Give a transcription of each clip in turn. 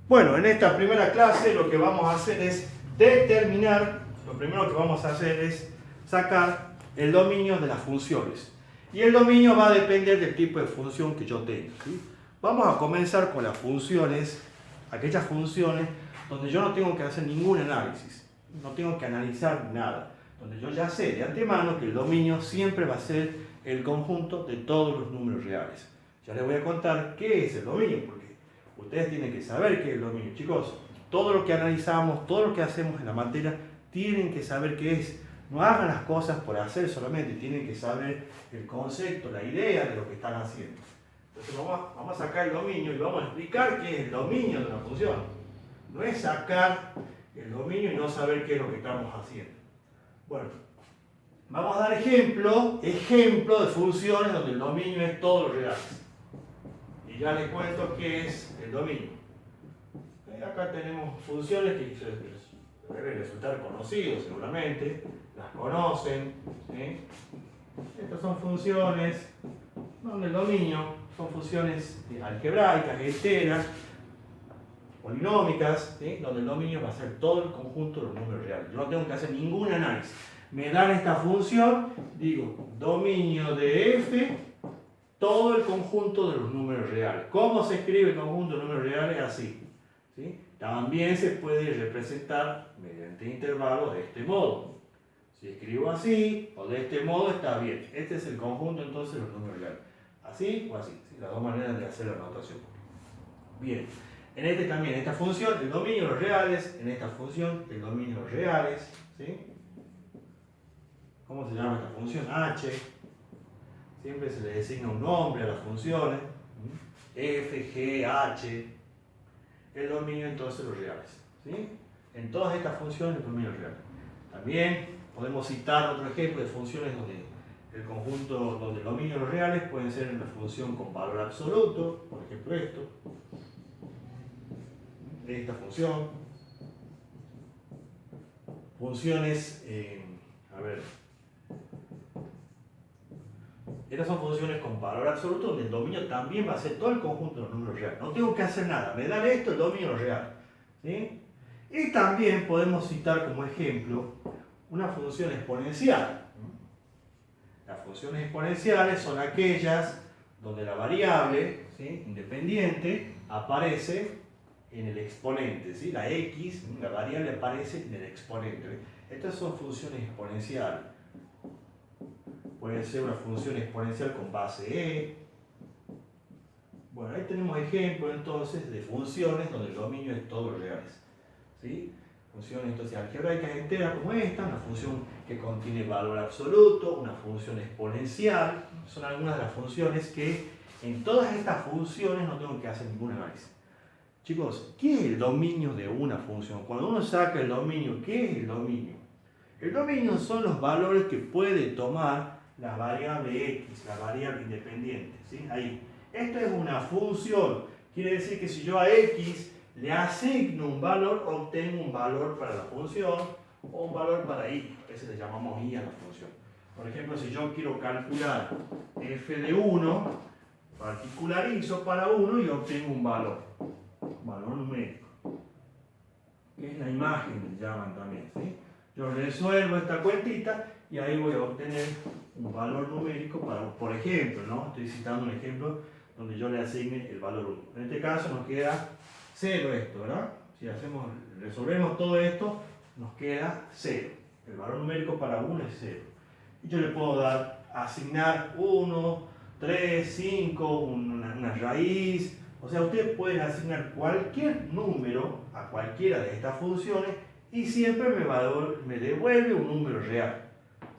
Bueno, en esta primera clase lo que vamos a hacer es determinar, lo primero que vamos a hacer es sacar el dominio de las funciones. Y el dominio va a depender del tipo de función que yo tenga, ¿sí? Vamos a comenzar con las funciones, aquellas funciones donde yo no tengo que hacer ningún análisis, no tengo que analizar nada, donde yo ya sé de antemano que el dominio siempre va a ser el conjunto de todos los números reales. Ya les voy a contar qué es el dominio, porque ustedes tienen que saber qué es el dominio, chicos. Todo lo que analizamos, todo lo que hacemos en la materia, tienen que saber qué es. No hagan las cosas por hacer solamente, tienen que saber el concepto, la idea de lo que están haciendo. Entonces vamos a sacar el dominio y vamos a explicar qué es el dominio de una función. No es sacar el dominio y no saber qué es lo que estamos haciendo. Bueno, vamos a dar ejemplo de funciones donde el dominio es todo lo real. Y ya les cuento qué es el dominio. Acá tenemos funciones que deben resultar conocidos seguramente, las conocen. ¿Sí? Estas son funciones donde el dominio son funciones algebraicas, enteras, polinómicas, ¿sí? Donde el dominio va a ser todo el conjunto de los números reales. Yo no tengo que hacer ningún análisis. Me dan esta función, digo, dominio de f, todo el conjunto de los números reales. ¿Cómo se escribe el conjunto de números reales? Así. ¿Sí? También se puede representar mediante intervalos de este modo. Si escribo así o de este modo está bien. Este es el conjunto entonces de los números reales. Así o así. ¿Sí? Las dos maneras de hacer la notación. Bien. En este también, esta función, el dominio de los reales. En esta función, el dominio de los reales. ¿Sí? ¿Cómo se llama esta función? H. Siempre se le designa un nombre a las funciones. F, G, H. El dominio entonces de los reales. ¿Sí? En todas estas funciones el dominio real. También podemos citar otro ejemplo de funciones donde el conjunto, donde el dominio de los reales pueden ser una función con valor absoluto, por ejemplo esto, esta función, funciones, a ver, estas son funciones con valor absoluto donde el dominio también va a ser todo el conjunto de los números reales. No tengo que hacer nada, me dan esto, el dominio real. ¿Sí? Y también podemos citar como ejemplo una función exponencial. Las funciones exponenciales son aquellas donde la variable, ¿sí?, independiente aparece en el exponente. ¿Sí? La x, la variable aparece en el exponente. Estas son funciones exponenciales. Puede ser una función exponencial con base e. Bueno, ahí tenemos ejemplos entonces de funciones donde el dominio es todos los reales. ¿Sí? Funciones entonces algebraicas enteras como esta, una función que contiene valor absoluto, una función exponencial, son algunas de las funciones que en todas estas funciones no tengo que hacer ningún análisis. Chicos, ¿qué es el dominio de una función? Cuando uno saca el dominio, ¿qué es el dominio? El dominio son los valores que puede tomar la variable x, la variable independiente. ¿Sí? Ahí. Esto es una función, quiere decir que si yo a x le asigno un valor, obtengo un valor para la función o un valor para y. A veces le llamamos y a la función. Por ejemplo, si yo quiero calcular f de 1, particularizo para 1 y obtengo un valor numérico, que es la imagen, le llaman también. ¿Sí? Yo resuelvo esta cuentita y ahí voy a obtener un valor numérico para, por ejemplo, ¿no? Estoy citando un ejemplo donde yo le asigne el valor 1. En este caso nos queda 0 esto, ¿verdad? Si resolvemos todo esto, nos queda 0. El valor numérico para 1 es 0. Y yo le puedo asignar 1, 3, 5, una raíz. O sea, ustedes pueden asignar cualquier número a cualquiera de estas funciones y siempre me devuelve un número real.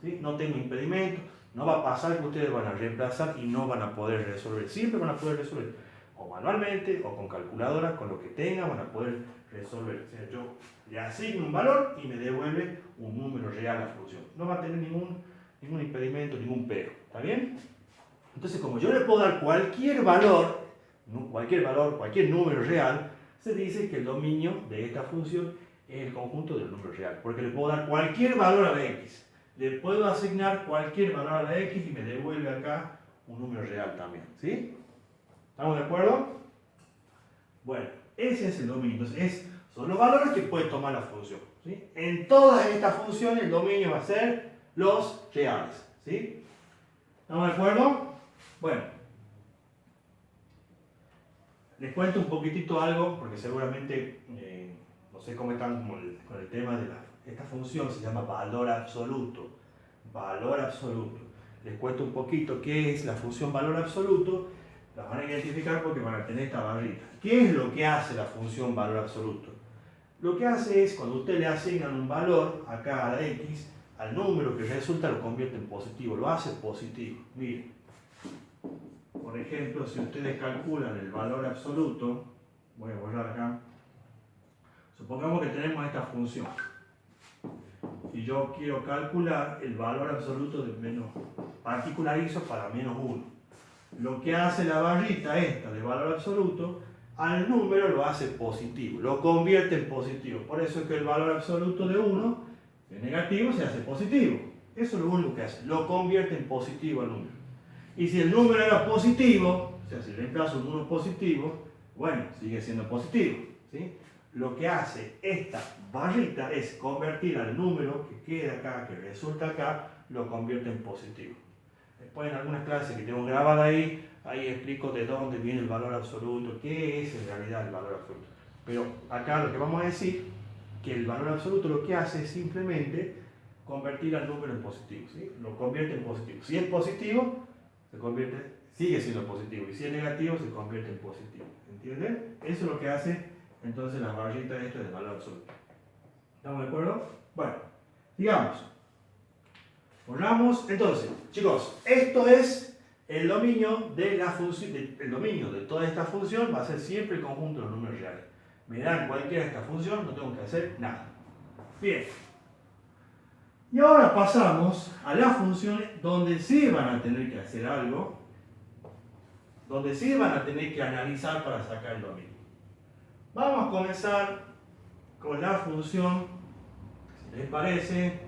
¿Sí? No tengo impedimento. No va a pasar que ustedes van a reemplazar y no van a poder resolver. Siempre van a poder resolver. O manualmente, o con calculadora, con lo que tengan, van a poder resolver. O sea, yo le asigno un valor y me devuelve un número real a la función. No va a tener ningún impedimento, ningún pero. ¿Está bien? Entonces, como yo le puedo dar cualquier valor, cualquier número real, se dice que el dominio de esta función es el conjunto de los números reales. Porque le puedo dar cualquier valor a la x. Le puedo asignar cualquier valor a la x y me devuelve acá un número real también. ¿Sí? ¿Estamos de acuerdo? Bueno, Ese es el dominio. Entonces, son los valores que puede tomar la función. ¿Sí? En todas estas funciones el dominio va a ser los reales. ¿Sí? ¿Estamos de acuerdo? Bueno. Les cuento un poquitito algo, porque seguramente no sé cómo están con el tema de esta función, se llama valor absoluto. Valor absoluto. Les cuento un poquito qué es la función valor absoluto. La van a identificar porque van a tener esta barrita. ¿Qué es lo que hace la función valor absoluto? Lo que hace es, cuando usted le asignan un valor acá a la x, al número que resulta lo convierte en positivo, lo hace positivo. Miren, por ejemplo, si ustedes calculan el valor absoluto, voy a borrar acá, supongamos que tenemos esta función. Y yo quiero calcular el valor absoluto de menos, particularizo para menos 1. Lo que hace la barrita esta de valor absoluto, al número lo hace positivo, lo convierte en positivo. Por eso es que el valor absoluto de 1, que es negativo, se hace positivo. Eso es lo único que hace, lo convierte en positivo al número. Y si el número era positivo, o sea, si reemplazo un 1 positivo, bueno, sigue siendo positivo. ¿Sí? Lo que hace esta barrita es convertir al número que queda acá, que resulta acá, lo convierte en positivo. Después en algunas clases que tengo grabadas ahí explico de dónde viene el valor absoluto, qué es en realidad el valor absoluto. Pero acá lo que vamos a decir, que el valor absoluto lo que hace es simplemente convertir al número en positivo. ¿Sí? Lo convierte en positivo. Si es positivo, sigue siendo positivo. Y si es negativo, se convierte en positivo. ¿Entienden? Eso es lo que hace entonces la barrita esta del valor absoluto. ¿Estamos de acuerdo? Bueno, digamos. Borramos. Entonces, chicos, esto es el dominio de la función. El dominio de toda esta función va a ser siempre el conjunto de los números reales. Me dan cualquiera de estas funciones, no tengo que hacer nada. Bien. Y ahora pasamos a las funciones donde sí van a tener que hacer algo, donde sí van a tener que analizar para sacar el dominio. Vamos a comenzar con la función, si les parece,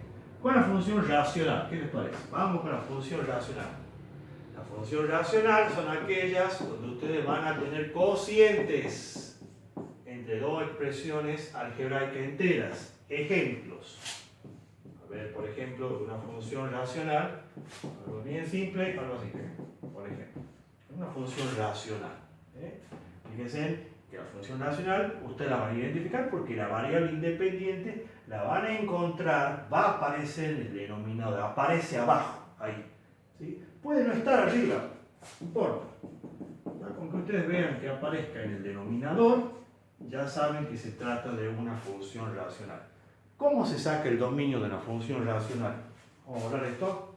con la función racional. ¿Qué les parece? Vamos con la función racional. La función racional son aquellas donde ustedes van a tener cocientes entre dos expresiones algebraicas enteras. Ejemplos. A ver, por ejemplo, una función racional, algo bien simple, algo así. Por ejemplo, una función racional. Fíjense que la función racional ustedes la van a identificar porque la variable independiente la van a encontrar, va a aparecer en el denominador, aparece abajo, ahí. ¿Sí? Puede no estar arriba, no importa. Con que ustedes vean que aparezca en el denominador, ya saben que se trata de una función racional. ¿Cómo se saca el dominio de una función racional? Vamos a borrar esto.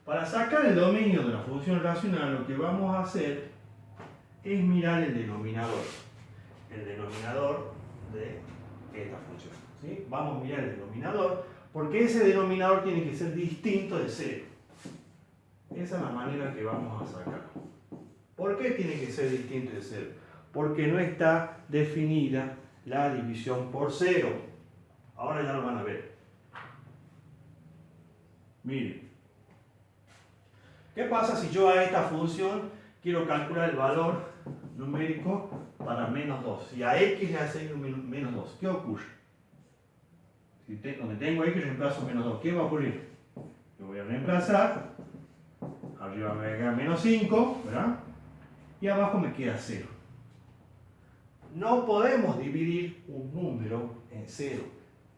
Para sacar el dominio de una función racional, lo que vamos a hacer es mirar el denominador. El denominador de esta función. ¿Sí? Vamos a mirar el denominador, porque ese denominador tiene que ser distinto de 0. Esa es la manera que vamos a sacar. ¿Por qué tiene que ser distinto de 0? Porque no está definida la división por 0. Ahora ya lo van a ver. Miren. ¿Qué pasa si yo a esta función quiero calcular el valor numérico para menos 2? Si a x le asigno menos 2, ¿qué ocurre? Donde tengo x reemplazo menos 2, ¿qué va a ocurrir? Yo voy a reemplazar, arriba me va a quedar menos 5, ¿verdad? Y abajo me queda 0. No podemos dividir un número en 0.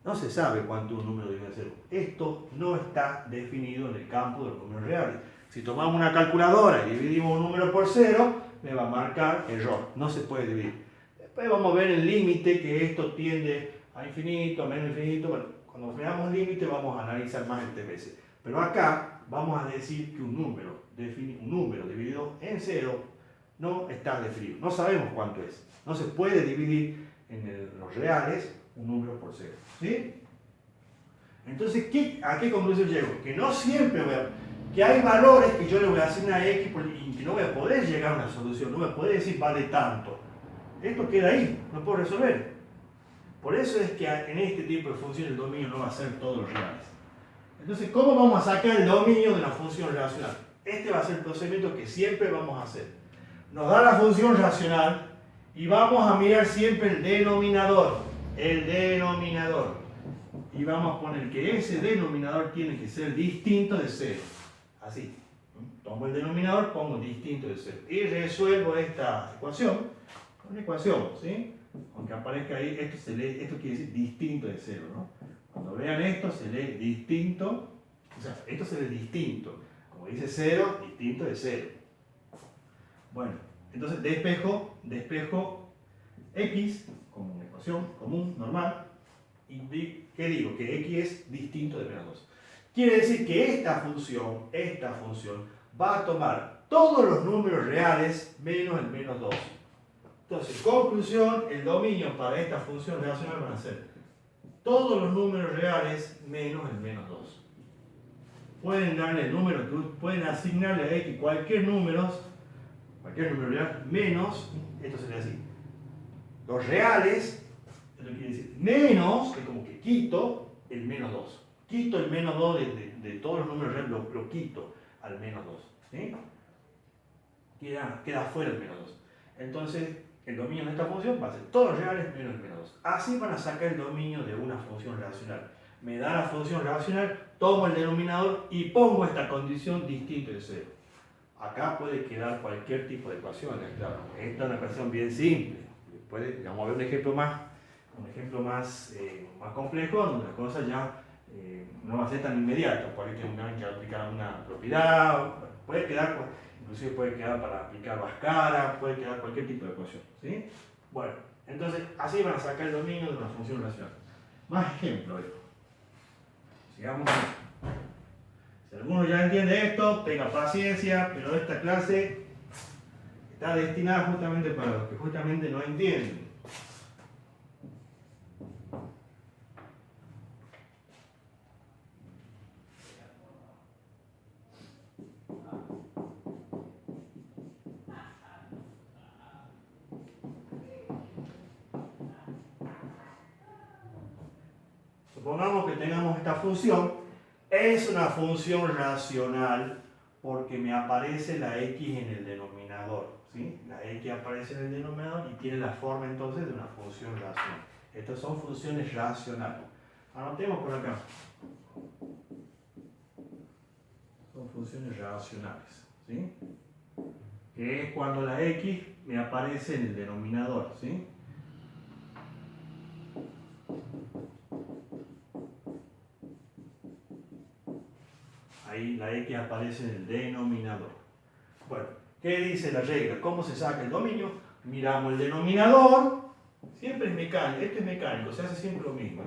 No se sabe cuánto un número divide en 0. Esto no está definido en el campo de los números reales. Si tomamos una calculadora y dividimos un número por 0, me va a marcar error. No se puede dividir. Después vamos a ver el límite, que esto tiende a infinito, a menos infinito. Bueno, cuando veamos el límite vamos a analizar más el TPS. Pero acá vamos a decir que un número dividido en 0 no está definido. No sabemos cuánto es. No se puede dividir en los reales un número por 0. ¿Sí? Entonces, ¿a qué conclusión llego? Que no siempre que hay valores que yo le voy a asignar a x y que no voy a poder llegar a una solución. No voy a poder decir vale tanto. Esto queda ahí, no puedo resolver. Por eso es que en este tipo de funciones el dominio no va a ser todos los reales. Entonces, ¿cómo vamos a sacar el dominio de una función racional? Este va a ser el procedimiento que siempre vamos a hacer. Nos da la función racional, Y vamos a mirar siempre el denominador. El denominador. Y vamos a poner que ese denominador tiene que ser distinto de 0. Así. Tomo el denominador, pongo distinto de 0. Y resuelvo esta ecuación. Una ecuación, ¿sí? Aunque aparezca ahí, esto quiere decir distinto de 0, ¿no? Cuando vean esto, se lee distinto. O sea, esto se lee distinto. Como dice 0, distinto de 0. Bueno, entonces despejo x como una ecuación común, normal. ¿Y qué digo? Que x es distinto de menos 2. Quiere decir que esta función va a tomar todos los números reales menos el menos 2. Entonces, conclusión, el dominio para esta función racional van a ser todos los números reales menos el menos 2. Pueden darle el número, pueden asignarle a x cualquier número real menos, esto sería así, los reales, esto quiere decir menos, es como que quito el menos 2. Quito el menos 2 de todos los números reales, lo quito al menos 2. ¿Sí? Queda fuera el menos 2. Entonces, el dominio de esta función va a ser todos los reales menos el menos 2. Así van a sacar el dominio de una función racional. Me da la función racional, tomo el denominador y pongo esta condición distinta de 0. Acá puede quedar cualquier tipo de ecuaciones, claro. Esta es una ecuación bien simple. Vamos a ver un ejemplo más complejo, donde la cosa ya no va a ser tan inmediata. Por ahí tengan que aplicar una propiedad, puede quedar, inclusive puede quedar para aplicar Bhaskara, puede quedar cualquier tipo de ecuación. ¿Sí? Bueno, entonces así van a sacar el dominio de una función racional. Más ejemplos. Sigamos. Si alguno ya entiende esto, tenga paciencia, pero esta clase está destinada justamente para los que justamente no entienden. Supongamos que tengamos esta función. Es una función racional porque me aparece la x en el denominador. ¿Sí? La x aparece en el denominador y tiene la forma entonces de una función racional. Estas son funciones racionales. Anotemos por acá. Son funciones racionales. ¿Sí? Que es cuando la x me aparece en el denominador. ¿Sí? Ahí la x aparece en el denominador. Bueno, ¿qué dice la regla? ¿Cómo se saca el dominio? Miramos el denominador, siempre es mecánico, esto es mecánico, se hace siempre lo mismo.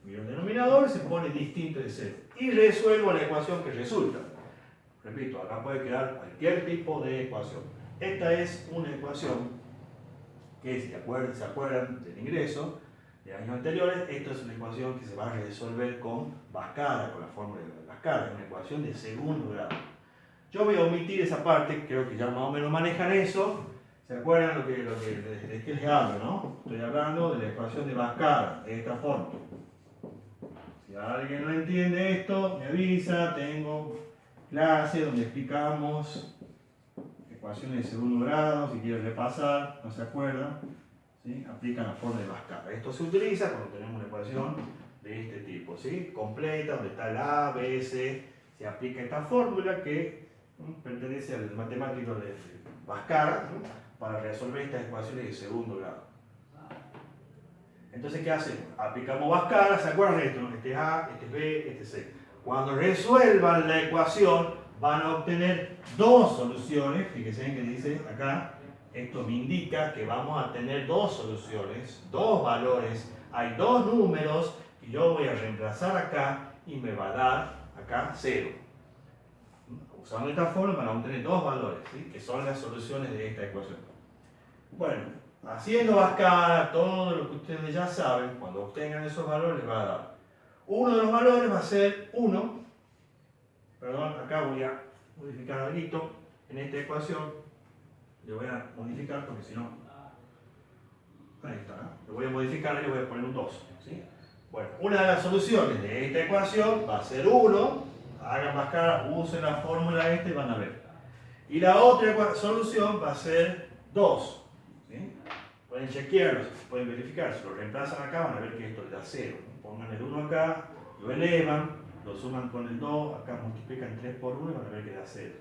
Miro el denominador, se pone distinto de 0 y resuelvo la ecuación que resulta. Repito, acá puede quedar cualquier tipo de ecuación. Esta es una ecuación que, si se acuerdan del ingreso de años anteriores, esta es una ecuación que se va a resolver con Bhaskara, con la fórmula de Bhaskara, es una ecuación de segundo grado. Yo voy a omitir esa parte, creo que ya más o menos manejan eso. ¿Se acuerdan de qué les hablo, no? Estoy hablando de la ecuación de Bhaskara, de esta forma. Si alguien no entiende esto, me avisa, tengo clase donde explicamos ecuaciones de segundo grado, si quieren repasar, no se acuerdan. ¿Sí? Aplican la fórmula de Bhaskara. Esto se utiliza cuando tenemos una ecuación de este tipo, ¿sí? Completa, donde está el A, B, C, se aplica esta fórmula que pertenece al matemático de Bhaskara, ¿no? Para resolver estas ecuaciones de segundo grado. Entonces, ¿qué hacemos? Aplicamos Bhaskara, ¿se acuerdan de esto? Este es A, este es B, este es C. Cuando resuelvan la ecuación, van a obtener dos soluciones. Fíjense que dice acá. Esto me indica que vamos a tener dos soluciones, dos valores. Hay dos números y yo voy a reemplazar acá y me va a dar acá 0. Usando esta forma van a obtener dos valores, ¿sí? Que son las soluciones de esta ecuación. Bueno, haciendo Bhaskara, todo lo que ustedes ya saben, cuando obtengan esos valores les va a dar. Uno de los valores va a ser 1. Perdón, acá voy a modificar algo en esta ecuación. Le voy a modificar porque si no, ahí está, ¿no? Le voy a modificar y le voy a poner un 2. ¿Sí? Bueno, una de las soluciones de esta ecuación va a ser 1. Hagan Bhaskara, usen la fórmula esta y van a ver. Y la otra solución va a ser 2. ¿Sí? pueden chequearlo, pueden verificar, si lo reemplazan acá van a ver que esto le da 0. Pongan el 1 acá, lo elevan, lo suman con el 2, acá multiplican 3 por 1 y van a ver que da 0.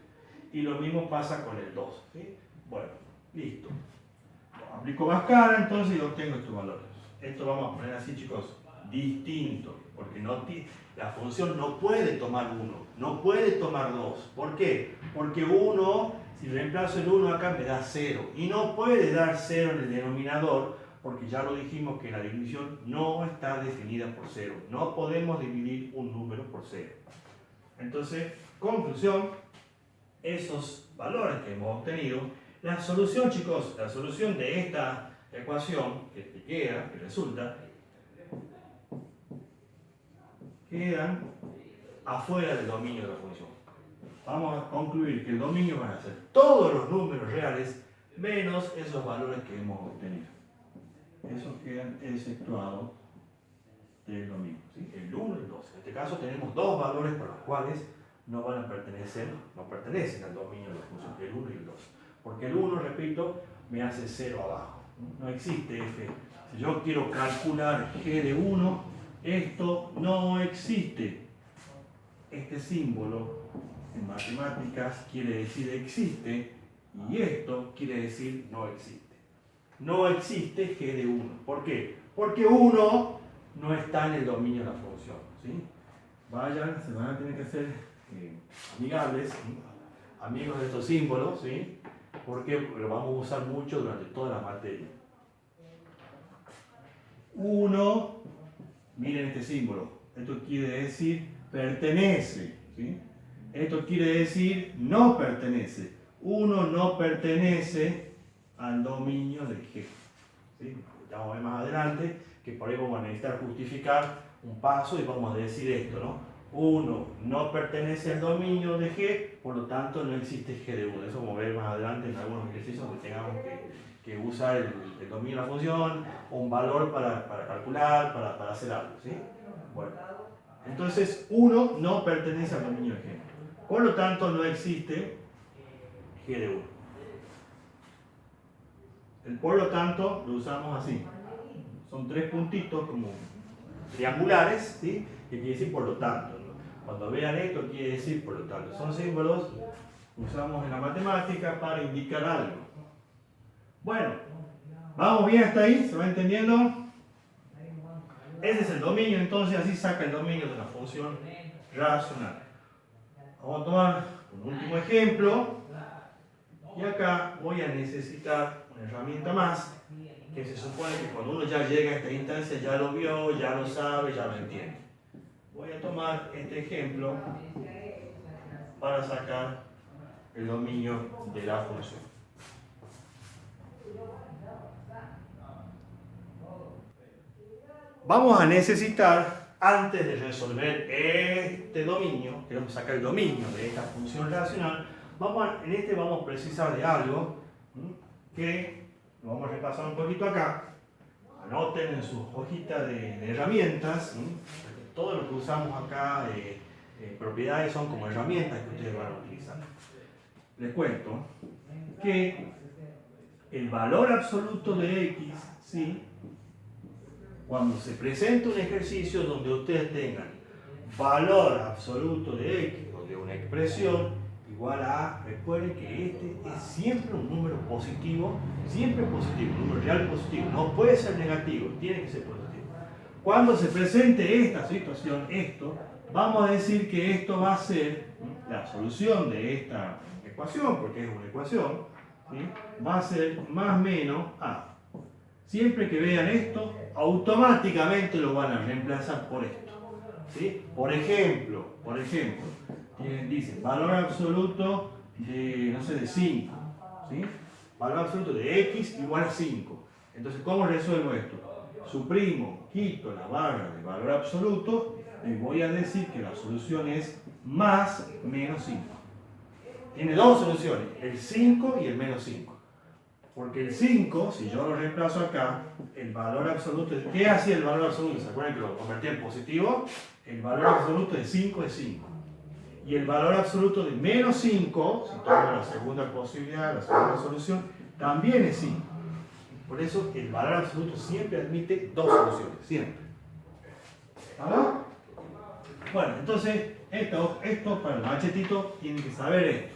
Y lo mismo pasa con el 2. ¿Sí? Bueno, listo. Lo aplico más cara entonces y obtengo estos valores. Esto vamos a poner así, chicos, distinto, porque la función no puede tomar 1, no puede tomar 2. ¿Por qué? Porque 1, si reemplazo el 1 acá me da 0, y no puede dar 0 en el denominador, porque ya lo dijimos que la división no está definida por 0. No podemos dividir un número por 0. Entonces, conclusión, esos valores que hemos obtenido, la solución, chicos, la solución de esta ecuación que resulta, quedan afuera del dominio de la función. Vamos a concluir que el dominio van a ser todos los números reales menos esos valores que hemos obtenido. Esos quedan exceptuados del dominio, ¿sí? El 1 y el 2. En este caso tenemos dos valores para los cuales no pertenecen al dominio de la función, el 1 y el 2. Porque el 1, repito, me hace 0 abajo. No existe f. Si yo quiero calcular g de 1, esto no existe. Este símbolo en matemáticas quiere decir existe y esto quiere decir no existe. No existe g de 1. ¿Por qué? Porque 1 no está en el dominio de la función. ¿Sí? Se van a tener que hacer amigables, ¿sí? Amigos de estos símbolos, ¿sí? Porque lo vamos a usar mucho durante toda la materia. 1, miren este símbolo, esto quiere decir pertenece, ¿sí? Esto quiere decir no pertenece. 1 no pertenece al dominio de G. ¿Sí? Vamos a ver más adelante que por ahí vamos a necesitar justificar un paso y vamos a decir esto, ¿no? 1 no pertenece al dominio de G, por lo tanto no existe G de 1. Eso vamos a ver más adelante en algunos ejercicios donde tengamos que usar el dominio de la función o un valor para calcular, para hacer algo, ¿sí? Bueno, entonces 1 no pertenece al dominio de G. Por lo tanto no existe G de 1. El por lo tanto lo usamos así. Son 3 puntitos como triangulares, ¿sí? Que quiere decir por lo tanto, ¿no? Cuando vean esto quiere decir por lo tanto. Son símbolos que usamos en la matemática para indicar algo. Bueno, ¿vamos bien hasta ahí? ¿Se va entendiendo? Ese es el dominio, entonces así saca el dominio de la función racional. Vamos a tomar un último ejemplo. Y acá voy a necesitar una herramienta más, que se supone que cuando uno ya llega a esta instancia ya lo vio, ya lo sabe, ya lo entiende. Voy a tomar este ejemplo para sacar el dominio de la función. Vamos a necesitar, antes de resolver este dominio, queremos sacar el dominio de esta función racional, vamos a precisar de algo que lo vamos a repasar un poquito acá. Anoten en sus hojitas de herramientas, todo lo que usamos acá, propiedades son como herramientas que ustedes van a utilizar. Les cuento que el valor absoluto de x, ¿sí? Cuando se presenta un ejercicio donde ustedes tengan valor absoluto de x o de una expresión igual a, recuerden que este es siempre un número positivo, siempre positivo, un número real positivo, no puede ser negativo, tiene que ser positivo. Cuando se presente esta situación, vamos a decir que esto va a ser la solución de esta ecuación, porque es una ecuación, ¿sí? Va a ser más menos a. Siempre que vean esto, automáticamente lo van a reemplazar por esto, ¿sí? Por ejemplo, dicen valor absoluto de, no sé, de 5, ¿sí? Valor absoluto de x igual a 5. Entonces, ¿cómo resuelvo esto? Suprimo, quito la barra de valor absoluto y voy a decir que la solución es más menos 5. Tiene dos soluciones, el 5 y el menos 5. Porque el 5, si yo lo reemplazo acá, el valor absoluto, ¿qué hacía el valor absoluto? ¿Se acuerdan que lo convertí en positivo? El valor absoluto de 5 es 5. Y el valor absoluto de menos 5, si tomo la segunda posibilidad, la segunda solución, también es 5. Por eso el valor absoluto siempre admite dos soluciones, siempre. ¿Está? Bueno, entonces esto para el machetito tiene que saber esto.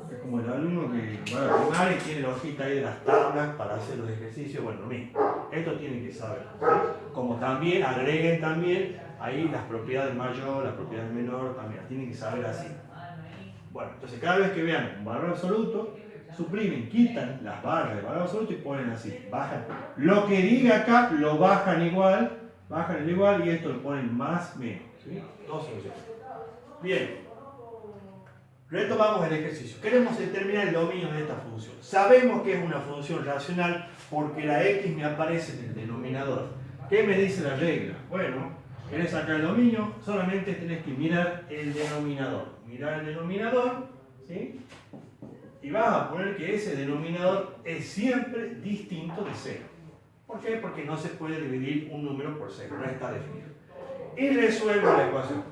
Es como el alumno que va a la primaria y tiene la hojita ahí de las tablas para hacer los ejercicios, bueno, lo mismo. Esto tienen que saber. ¿Sí? Como también agreguen también ahí las propiedades mayor, las propiedades menor, también las tienen que saber así. Bueno, entonces cada vez que vean un valor absoluto, suprimen, quitan las barras de valor absoluto y ponen así, bajan. Lo que diga acá lo bajan igual y esto lo ponen más menos. ¿Sí? Dos soluciones. Bien. Retomamos el ejercicio. Queremos determinar el dominio de esta función. Sabemos que es una función racional porque la x me aparece en el denominador. ¿Qué me dice la regla? Bueno, querés sacar el dominio, solamente tenés que mirar el denominador. Mirar el denominador, ¿sí? Y vas a poner que ese denominador es siempre distinto de 0. ¿Por qué? Porque no se puede dividir un número por 0, no está definido. Y resuelvo la ecuación.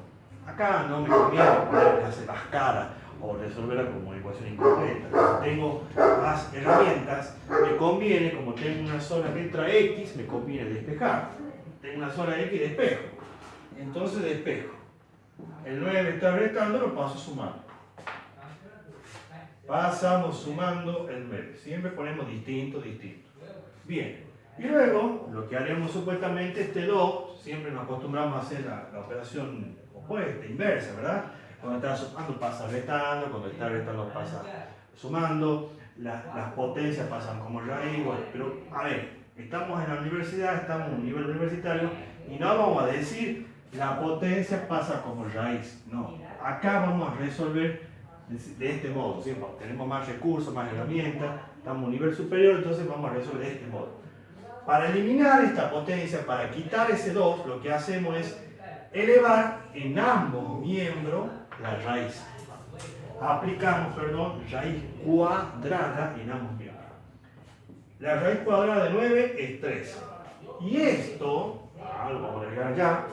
Acá no me conviene ponerle hacer las caras o resolverla como una ecuación incompleta. Si tengo más herramientas, me conviene, como tengo una sola letra x, me conviene despejar. Tengo una sola x, despejo. Entonces despejo. El 9 está restando, lo paso sumando. Pasamos sumando el 9. Siempre ponemos distinto, distinto. Bien. Y luego, lo que haremos supuestamente, este 2, siempre nos acostumbramos a hacer la operación opuesta, inversa, ¿verdad? Cuando está sumando pasa restando, cuando está restando pasa sumando, las potencias pasan como raíz, bueno, pero a ver, estamos en la universidad, estamos en un nivel universitario y no vamos a decir la potencia pasa como raíz, no, acá vamos a resolver de este modo, ¿sí? Tenemos más recursos, más herramientas, estamos en un nivel superior, entonces vamos a resolver de este modo. Para eliminar esta potencia, para quitar ese 2, lo que hacemos es elevar en ambos miembros la raíz. Aplicamos, raíz cuadrada en ambos miembros. La raíz cuadrada de 9 es 3. Y esto, lo vamos a agregar ya,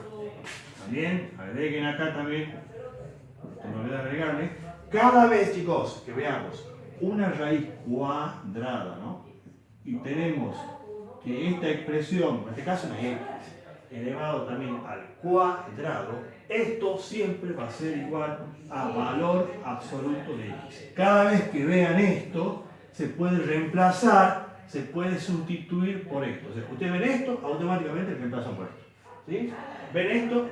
también, agreguen acá también, no olviden agregarle, cada vez, chicos, que veamos una raíz cuadrada, ¿no? Y tenemos que esta expresión, en este caso una x, elevado también al cuadrado, esto siempre va a ser igual a valor absoluto de x. Cada vez que vean esto, se puede reemplazar, se puede sustituir por esto. O sea, ustedes ven esto, automáticamente reemplazan por esto. ¿Sí? Ven esto,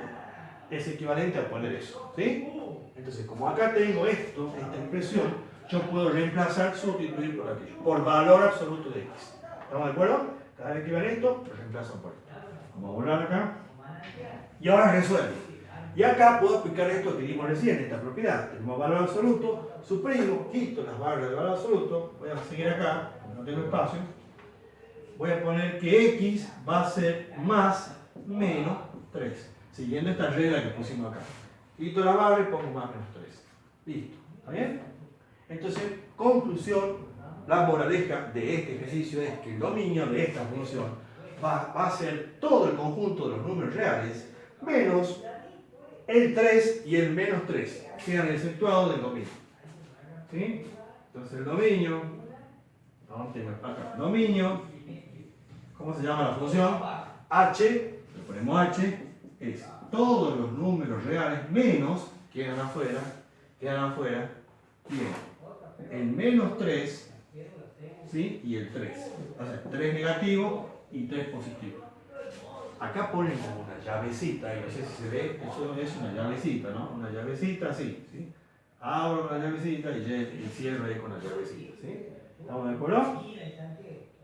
es equivalente a poner eso. ¿Sí? Entonces, como acá tengo esto, esta expresión, yo puedo reemplazar, sustituir por aquello, por valor absoluto de x. ¿Estamos de acuerdo? Cada vez que vean esto, lo reemplazan por esto. Vamos a borrar acá. Y ahora resuelvo. Y acá puedo aplicar esto que vimos recién, esta propiedad. Tenemos valor absoluto, suprimo, quito las barras de valor absoluto. Voy a seguir acá, porque no tengo espacio. Voy a poner que x va a ser más menos 3. Siguiendo esta regla que pusimos acá. Quito la barra y pongo más menos 3. Listo. ¿Está bien? Entonces, conclusión. La moraleja de este ejercicio es que el dominio de esta función va a ser todo el conjunto de los números reales menos el 3 y el menos 3. Quedan exceptuados del dominio. ¿Sí? Entonces el dominio, dominio, ¿cómo se llama la función? H, le ponemos H, es todos los números reales menos, quedan afuera, tienen el menos 3, ¿sí? Y el 3. O sea, 3 negativo y 3 positivo. Acá ponen como una llavecita, y no sé si se ve, eso es una llavecita, ¿no? Una llavecita así, ¿sí? Abro con la llavecita y cierro ahí con la llavecita, ¿sí? ¿Estamos de acuerdo?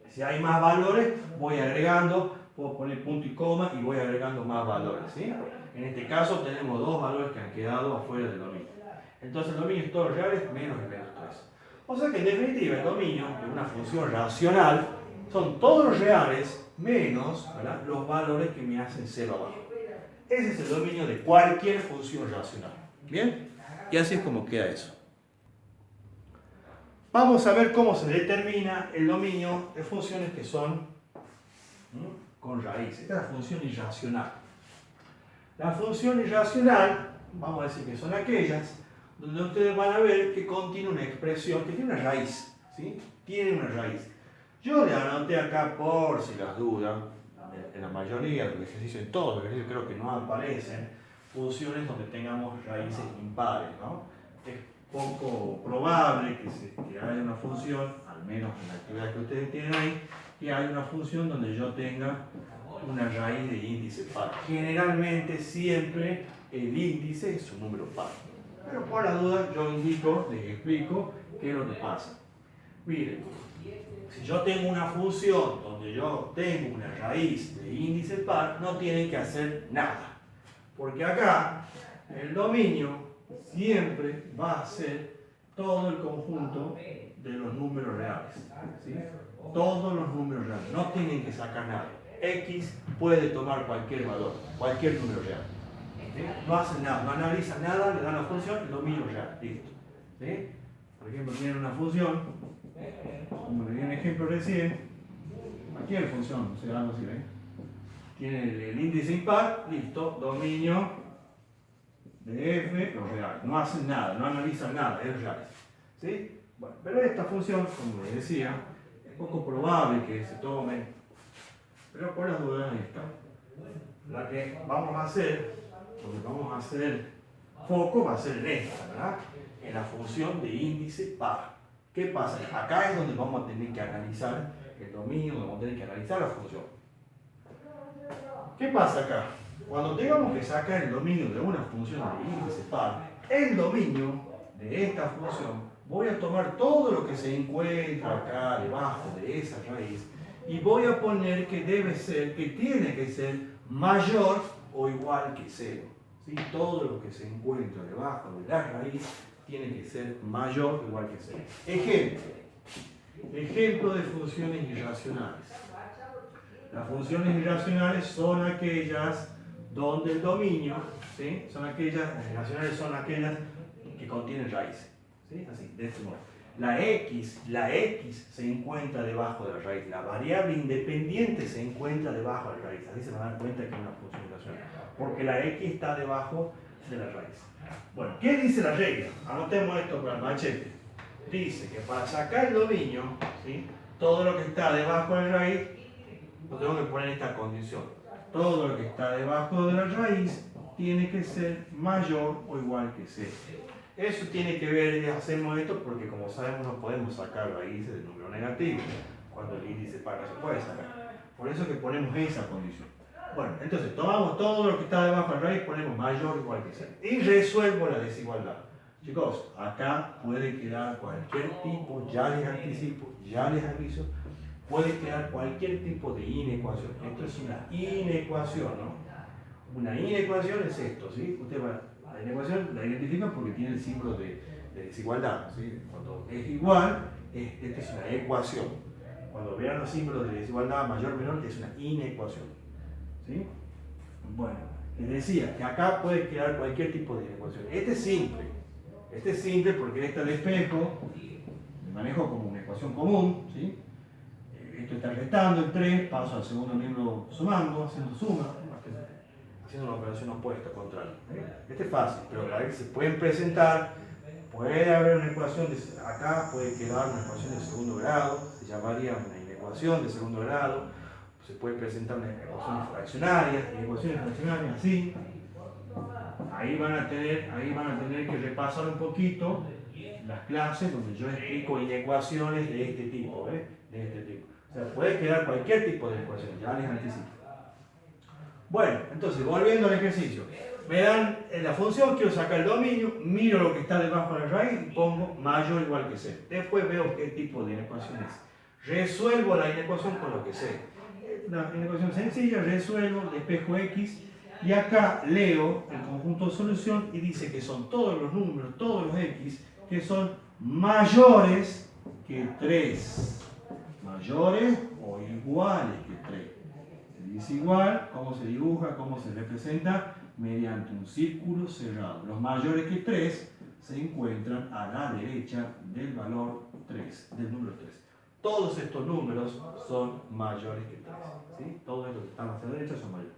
Si hay más valores, voy agregando, puedo poner punto y coma y voy agregando más valores, ¿sí? En este caso tenemos dos valores que han quedado afuera del dominio. Entonces el dominio es todos los reales menos el menos 3. O sea que en definitiva el dominio de una función racional son todos los reales menos, ¿verdad?, los valores que me hacen 0 abajo. Ese es el dominio de cualquier función racional. ¿Bien? Y así es como queda eso. Vamos a ver cómo se determina el dominio de funciones que son con raíz. Esta es la función irracional. La función irracional, vamos a decir que son aquellas donde ustedes van a ver que contiene una expresión, que tiene una raíz, ¿sí? Tiene una raíz. Yo le anoté acá por si las dudas, en la mayoría de los ejercicios, en todos los ejercicios creo que no aparecen funciones donde tengamos raíces impares, ¿no? Es poco probable que haya una función, al menos en la actividad que ustedes tienen ahí, que haya una función donde yo tenga una raíz de índice par. Generalmente siempre el índice es un número par. Pero por la duda yo indico, les explico qué es lo que pasa. Miren, si yo tengo una función donde yo tengo una raíz de índice par, no tienen que hacer nada. Porque acá el dominio siempre va a ser todo el conjunto de los números reales. ¿Sí? Todos los números reales. No tienen que sacar nada. X puede tomar cualquier valor, cualquier número real. ¿Sí? No hacen nada, no analizan nada, le dan la función, el dominio real. Listo. ¿Sí? Por ejemplo, tienen una función, como le di un ejemplo recién, cualquier función, se algo así, ¿eh? Tiene el índice impar, listo, dominio de f, los reales. No hacen nada, no analizan nada, es real. ¿Sí? Bueno, pero esta función, como les decía, es poco probable que se tome, pero por las dudas ahí está. La que vamos a hacer, lo que vamos a hacer foco va a ser en esta, ¿verdad? En la función de índice par. ¿Qué pasa? Acá es donde vamos a tener que analizar el dominio, donde vamos a tener que analizar la función. ¿Qué pasa acá? Cuando tengamos que sacar el dominio de una función de índice par, el dominio de esta función, voy a tomar todo lo que se encuentra acá debajo de esa raíz y voy a poner que debe ser, que tiene que ser mayor o igual que 0. ¿Sí? Todo lo que se encuentra debajo de la raíz tiene que ser mayor o igual que 0. Ejemplo de funciones irracionales. Las funciones irracionales son aquellas donde el dominio, ¿sí? Las irracionales son aquellas que contienen raíces. ¿Sí? Así, de este modo. La X se encuentra debajo de la raíz. La variable independiente se encuentra debajo de la raíz. Así se van a dar cuenta que es una función irracional. Porque la X está debajo de la raíz. Bueno, ¿qué dice la regla? Anotemos esto con el machete. Dice que para sacar el dominio, ¿sí? Todo lo que está debajo de la raíz, lo tengo que poner en esta condición. Todo lo que está debajo de la raíz tiene que ser mayor o igual que 0. Eso tiene que ver, hacemos esto porque como sabemos no podemos sacar raíces del número negativo, cuando el índice par no se puede sacar. Por eso que ponemos esa condición. Bueno, entonces tomamos todo lo que está debajo de la raíz, ponemos mayor o igual que 0. Y resuelvo la desigualdad. Chicos, acá puede quedar cualquier tipo, ya les anticipo, ya les aviso, puede quedar cualquier tipo de inecuación. Esto es una inecuación, ¿no? Una inecuación es esto, ¿sí? Usted va, la inecuación la identifican porque tiene el símbolo de desigualdad, ¿sí? Cuando es igual, esta es una ecuación. Cuando vean los símbolos de desigualdad mayor o menor, es una inecuación, ¿sí? Bueno, les decía que acá puede quedar cualquier tipo de inecuación. Este es simple porque esta de espejo me manejo como una ecuación común, ¿sí? Esto está restando el 3, paso al segundo miembro sumando, haciendo suma, haciendo una operación opuesta, contraria. Este es fácil, pero a veces se pueden presentar, puede haber una ecuación, acá puede quedar una ecuación de segundo grado, se llamaría una inecuación de segundo grado, se puede presentar una ecuación fraccionaria, inecuaciones fraccionarias así. Ahí van a tener que repasar un poquito las clases donde yo explico inecuaciones de este tipo, ¿eh? De este tipo. O sea, puede quedar cualquier tipo de ecuación, ya les anticipo. Bueno, entonces, volviendo al ejercicio. Me dan en la función, quiero sacar el dominio, miro lo que está debajo de la raíz y pongo mayor o igual que 0. Después veo qué tipo de inecuación es. Resuelvo la inecuación con lo que sé. Una inecuación sencilla, resuelvo, despejo X. Y acá leo el conjunto de solución y dice que son todos los números, todos los X, que son mayores que 3. Mayores o iguales que 3. Se dice igual, ¿cómo se dibuja? ¿Cómo se representa? Mediante un círculo cerrado. Los mayores que 3 se encuentran a la derecha del valor 3, del número 3. Todos estos números son mayores que 3. ¿Sí? Todos estos que están hacia la derecha son mayores.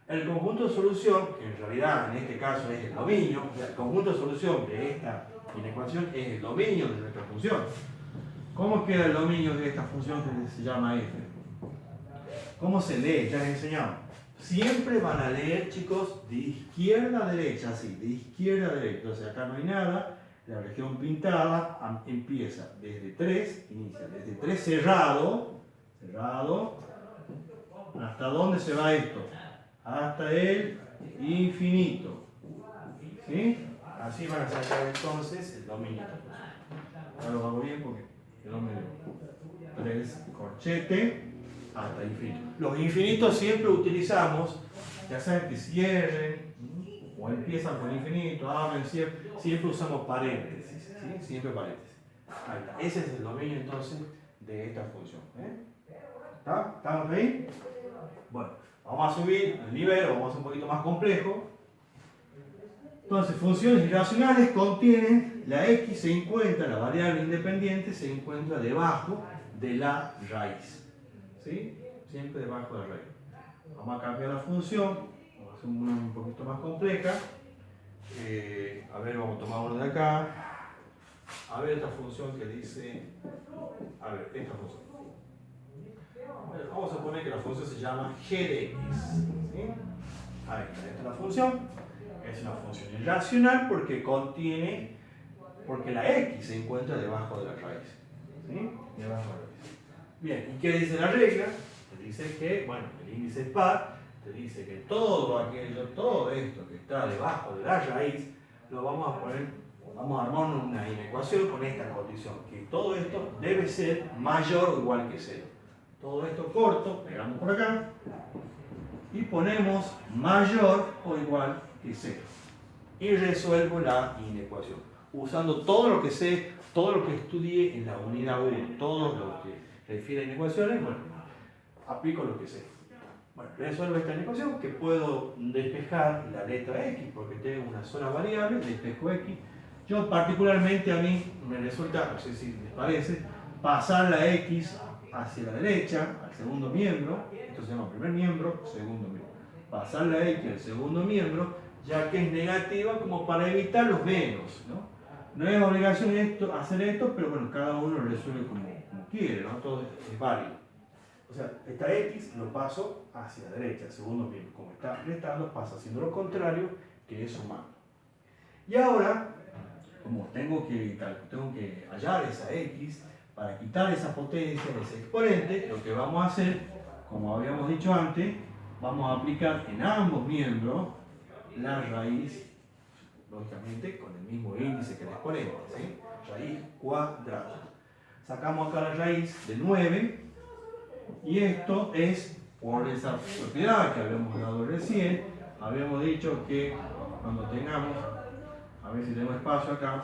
El conjunto de solución, que en realidad en este caso es el dominio, el conjunto de solución de esta inecuación es el dominio de nuestra función. ¿Cómo queda el dominio de esta función que se llama f? ¿Cómo se lee? Ya les enseñamos. Siempre van a leer, chicos, de izquierda a derecha, así, de izquierda a derecha. Entonces acá no hay nada. La región pintada empieza desde 3, inicia desde 3 cerrado, ¿hasta dónde se va esto? Hasta el infinito. ¿Sí? Así van a sacar entonces el dominio. Ahora lo hago bien porque no me dio. 3 corchete hasta infinito. Los infinitos siempre utilizamos, ya saben que cierren o empiezan con infinito, abren, siempre usamos paréntesis. ¿Sí? Siempre paréntesis. Ahí está. Ese es el dominio entonces de esta función. ¿Está? ¿Estamos ahí? Bueno, vamos a subir el nivel, vamos a hacer un poquito más complejo. Entonces, funciones irracionales contienen la x se encuentra, la variable independiente se encuentra debajo de la raíz. ¿Sí? Siempre debajo de la raíz. Vamos a cambiar la función, vamos a hacer una un poquito más compleja. A ver, vamos a tomar uno de acá. A ver esta función que dice, a ver, esta función. Vamos a suponer que la función se llama g de x. ¿Sí? Ahí está, esta es la función. Es una función irracional porque la x se encuentra debajo de la raíz. ¿Sí? Debajo de la raíz. Bien, ¿y qué dice la regla? Te dice que, bueno, el índice par te dice que todo esto que está debajo de la raíz, lo vamos a armar una inecuación con esta condición, que todo esto debe ser mayor o igual que 0. Todo esto corto, pegamos por acá, y ponemos mayor o igual que 0. Y resuelvo la inecuación. Usando todo lo que sé, todo lo que estudié en la unidad 1, todo lo que refiere a inecuaciones, bueno, aplico lo que sé. Bueno, resuelvo esta inecuación que puedo despejar la letra x porque tengo una sola variable, despejo x. Yo particularmente a mí me resulta, no sé si les parece, pasar la x hacia la derecha, al segundo miembro, esto se llama primer miembro, segundo miembro. Pasar la x al segundo miembro, ya que es negativa como para evitar los menos, ¿no? No es obligación hacer esto, pero bueno, cada uno lo resuelve como quiere, ¿no? Todo es válido. O sea, esta x lo paso hacia la derecha, el segundo miembro. Como está restando, pasa haciendo lo contrario, que es sumando. Y ahora, como tengo que hallar esa x, para quitar esa potencia, ese exponente, lo que vamos a hacer, como habíamos dicho antes, vamos a aplicar en ambos miembros la raíz, lógicamente con el mismo índice que el exponente, ¿sí? Raíz cuadrada. Sacamos acá la raíz de 9 y esto es por esa propiedad que habíamos dado recién. Habíamos dicho que cuando tengamos, a ver si tenemos espacio acá,